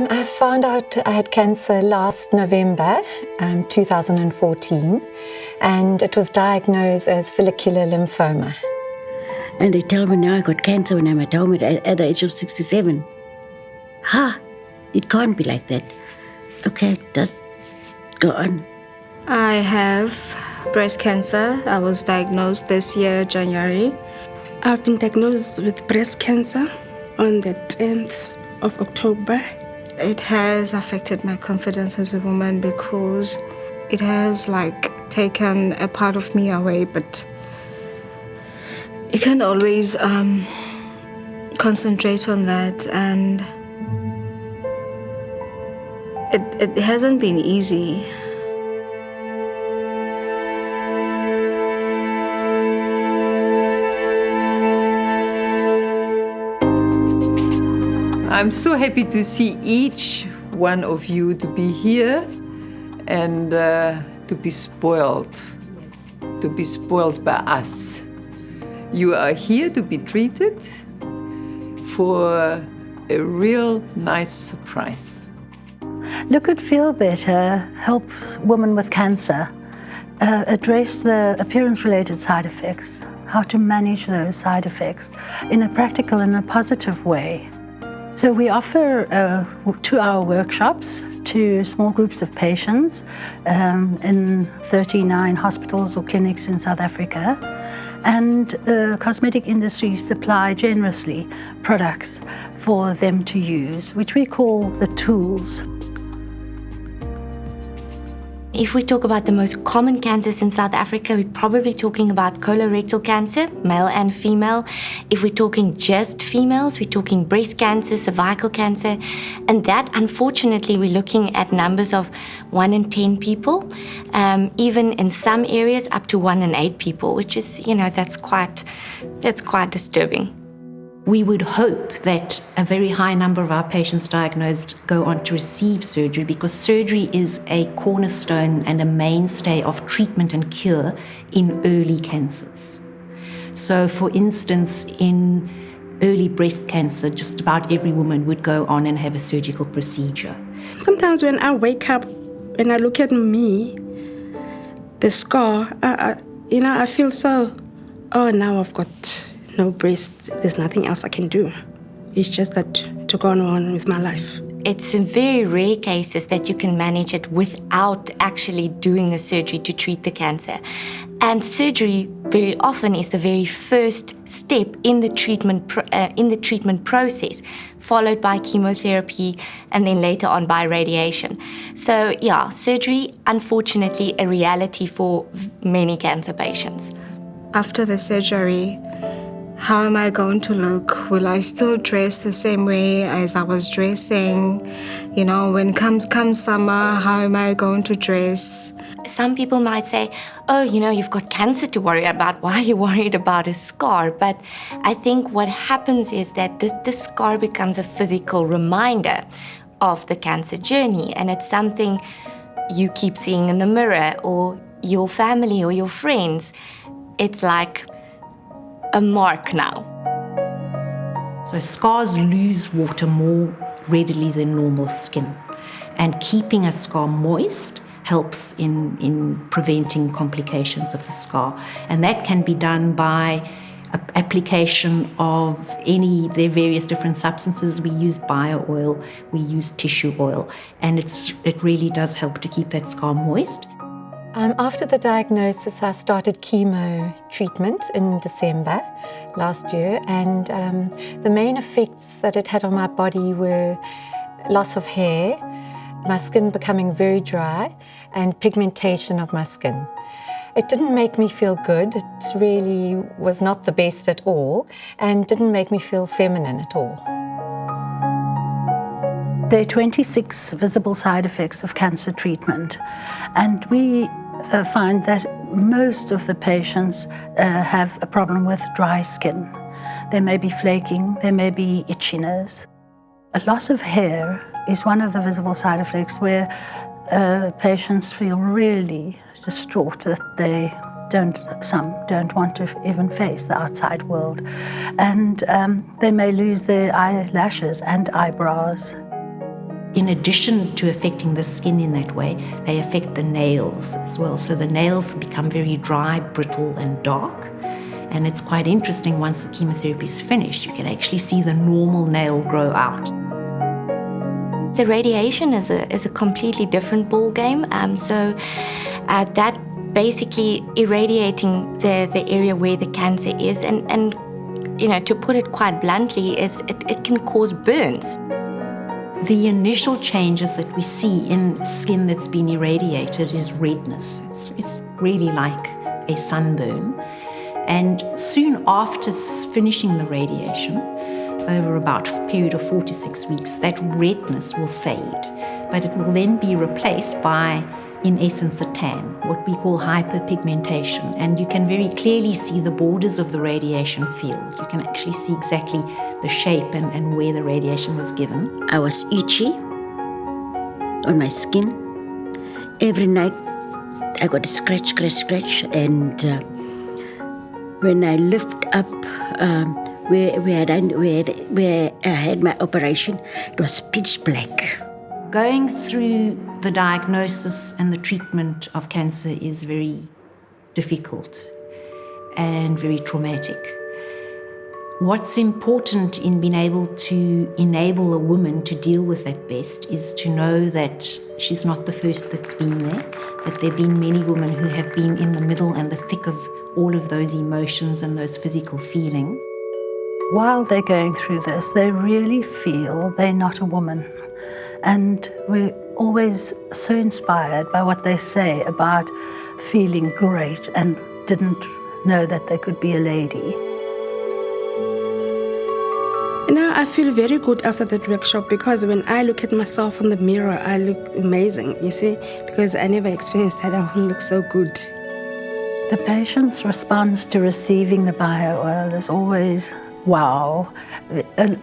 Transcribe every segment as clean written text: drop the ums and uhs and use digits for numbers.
I found out I had cancer last November 2014, and it was diagnosed as follicular lymphoma. And they tell me now I got cancer when I'm at home at the age of 67. It can't be like that. Okay, just go on. I have breast cancer. I was diagnosed this year, January. I've been diagnosed with breast cancer on the 10th of October. It has affected my confidence as a woman because it has taken a part of me away, but you can't always concentrate on that, and it hasn't been easy. I'm so happy to see each one of you to be here and to be spoiled by us. You are here to be treated for a real nice surprise. Look at Feel Better helps women with cancer address the appearance-related side effects, how to manage those side effects in a practical and a positive way. So we offer 2-hour workshops to small groups of patients in 39 hospitals or clinics in South Africa. And the cosmetic industry supply generously products for them to use, which we call the tools. If we talk about the most common cancers in South Africa, we're probably talking about colorectal cancer, male and female. If we're talking just females, we're talking breast cancer, cervical cancer. And that, unfortunately, we're looking at numbers of 1 in 10 people, even in some areas up to 1 in 8 people, which is, that's quite disturbing. We would hope that a very high number of our patients diagnosed go on to receive surgery, because surgery is a cornerstone and a mainstay of treatment and cure in early cancers. So, for instance, in early breast cancer, just about every woman would go on and have a surgical procedure. Sometimes when I wake up and I look at me, the scar, I feel so, now I've got no breast, there's nothing else I can do. It's just that to go on with my life. It's in very rare cases that you can manage it without actually doing a surgery to treat the cancer. And surgery very often is the very first step in the treatment process, followed by chemotherapy and then later on by radiation. So yeah, surgery, unfortunately, a reality for many cancer patients. After the surgery, how am I going to look? Will I still dress the same way as I was dressing? When comes summer, how am I going to dress? Some people might say, you've got cancer to worry about. Why are you worried about a scar? But I think what happens is that this scar becomes a physical reminder of the cancer journey. And it's something you keep seeing in the mirror, or your family or your friends. It's like a mark now. So scars lose water more readily than normal skin. And keeping a scar moist helps in preventing complications of the scar. And that can be done by application of the various different substances. We use bio oil, we use tissue oil, and it really does help to keep that scar moist. After the diagnosis, I started chemo treatment in December last year, and the main effects that it had on my body were loss of hair, my skin becoming very dry, and pigmentation of my skin. It didn't make me feel good. It really was not the best at all, and didn't make me feel feminine at all. There are 26 visible side effects of cancer treatment, and we find that most of the patients have a problem with dry skin. There may be flaking, there may be itchiness. A loss of hair is one of the visible side effects where patients feel really distraught that some don't want to even face the outside world. And they may lose their eyelashes and eyebrows. in addition to affecting the skin in that way, they affect the nails as well. So the nails become very dry, brittle, and dark. And it's quite interesting, once the chemotherapy is finished, you can actually see the normal nail grow out. The radiation is a completely different ball game. That basically irradiating the area where the cancer is, and you know, to put it quite bluntly, is it can cause burns. The initial changes that we see in skin that's been irradiated is redness. It's really like a sunburn. And soon after finishing the radiation, over about a period of 4 to 6 weeks, that redness will fade. But it will then be replaced by, in essence, a tan, what we call hyperpigmentation. And you can very clearly see the borders of the radiation field. You can actually see exactly the shape and where the radiation was given. I was itchy on my skin. Every night I got a scratch. And when I lift up where I had my operation, it was pitch black. Going through the diagnosis and the treatment of cancer is very difficult and very traumatic. What's important in being able to enable a woman to deal with that best is to know that she's not the first that's been there, that there have been many women who have been in the middle and the thick of all of those emotions and those physical feelings. While they're going through this, they really feel they're not a woman. And we're always so inspired by what they say about feeling great and didn't know that they could be a lady. Now I feel very good after that workshop, because when I look at myself in the mirror, I look amazing, you see, because I never experienced that. I look so good. The patient's response to receiving the bio-oil is always wow.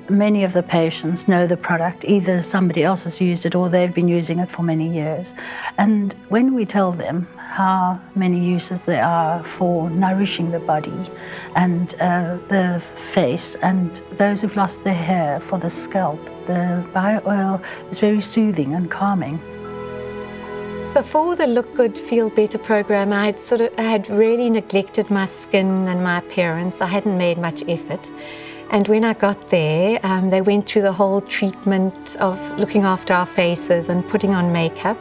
Many of the patients know the product. Either somebody else has used it or they've been using it for many years. And when we tell them how many uses there are for nourishing the body and the face, and those who've lost their hair, for the scalp, the bio-oil is very soothing and calming. Before the Look Good, Feel Better program, I had really neglected my skin and my appearance. I hadn't made much effort. And when I got there, they went through the whole treatment of looking after our faces and putting on makeup.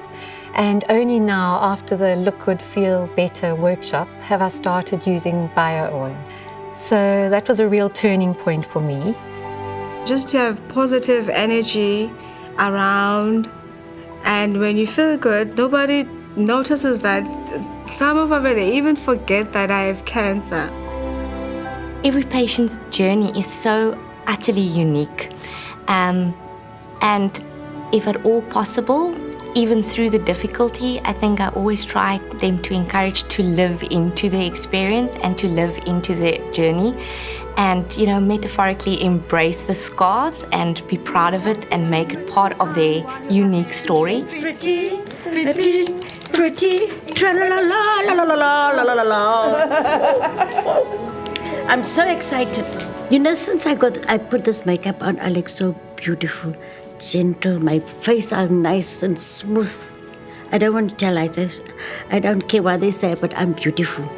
And only now, after the Look Good, Feel Better workshop, have I started using bio-oil. So that was a real turning point for me. Just to have positive energy around. And when you feel good, nobody notices that. Some of them, they even forget that I have cancer. Every patient's journey is so utterly unique. And if at all possible, even through the difficulty, I think I always try them to encourage to live into the experience and to live into the journey. And, you know, metaphorically embrace the scars and be proud of it and make it part of their unique story. Pretty, tra-la-la-la-la-la-la-la-la-la-la. I'm so excited. You know, since I put this makeup on, I look so beautiful, gentle. My face is nice and smooth. I don't want to tell lies. I don't care what they say, but I'm beautiful.